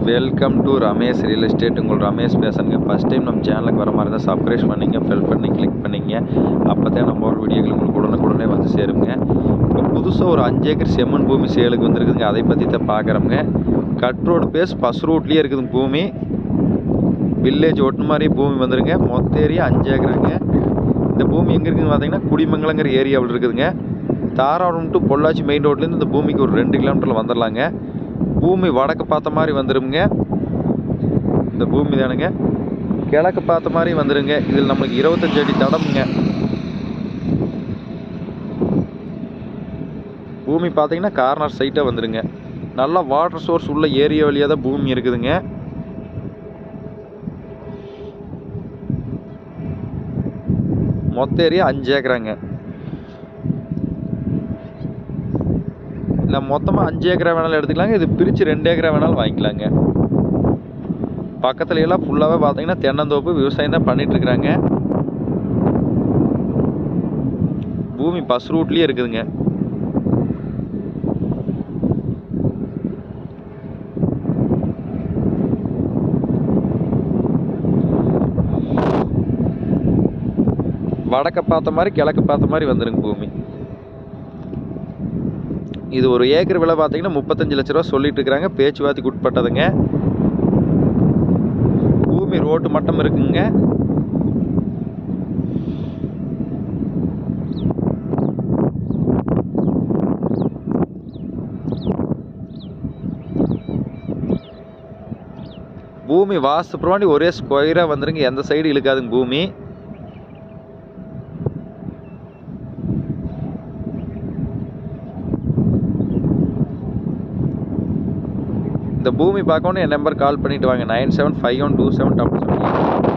Welcome to Ramesh real estate. உங்கள் ரமேஷ் பேசுகிறேங்க. First time நம்ம சேனலுக்கு வர மாதிரி இருந்தால் சப்ஸ்கிரைப் பண்ணிங்க, ஃபெல் பண்ணி கிளிக் பண்ணிங்க. அப்போ தான் நம்ம ஒரு வீடியோக்கள் உங்களுக்கு உடனுக்குடனே வந்து சேருங்க. இப்போ புதுசாக ஒரு 5 ஏக்கர் செம்மண் பூமி சேலுக்கு வந்துருக்குதுங்க. அதை பற்றி தான் பார்க்குறோங்க. கட் ரோடு பேஸ் பஸ் ரூட்லேயே இருக்குதுங்க பூமி. வில்லேஜ் ஒட்டு மாதிரி பூமி வந்துருங்க. மொத்த ஏரியா 5 ஏக்கருங்க. இந்த பூமி எங்கே இருக்குதுன்னு பார்த்தீங்கன்னா குடிமங்கலங்கிற ஏரியாவில் இருக்குதுங்க. தாராபுரம் டு பொள்ளாச்சி மெயின் ரோட்லேருந்து இந்த பூமிக்கு ஒரு 2 கிலோமீட்டரில் வந்துடலாங்க. பூமி வடக்கு பார்த்த மாதிரி வந்துருங்க. இந்த பூமி தானுங்க. கிழக்கு பார்த்த மாதிரி வந்துருங்க. இதில் நம்மளுக்கு 25 அடி தடம்ங்க. பூமி பார்த்தீங்கன்னா கார்னர் சைட்டாக வந்துருங்க. நல்லா வாட்டர் சோர்ஸ் உள்ள ஏரியா வழியாக தான் பூமி இருக்குதுங்க. மொத்த ஏரியா 5 ஏக்கராங்க. இல்லை மொத்தமாக 5 ஏக்கரா வேணாலும் எடுத்துக்கலாங்க. இது பிரித்து 2 ஏக்கரா வேணாலும் வாங்கிக்கலாங்க. பக்கத்துல எல்லாம் ஃபுல்லாகவே பார்த்தீங்கன்னா தென்னந்தோப்பு விவசாயம் தான் பண்ணிகிட்ருக்குறாங்க. பூமி பஸ் ரூட்லேயே இருக்குதுங்க. வடக்க பார்த்த மாதிரி கிழக்கு பார்த்த மாதிரி வந்துருங்க பூமி. இது ஒரு ஏக்கர் விலை பார்த்தீங்கன்னா 35 லட்ச ரூபா சொல்லிட்டு இருக்கிறாங்க. பேச்சுவார்த்தைக்கு உட்பட்டதுங்க. பூமி ரோட்டு மட்டும் இருக்குங்க. பூமி வாஸ்து பிரமாணி ஒரே ஸ்கொயராக வந்துருங்க. எந்த சைடு இழுக்காதுங்க பூமி. இந்த பூமி பார்க்கணும் என் நம்பர் கால் பண்ணிட்டு வாங்க. 975127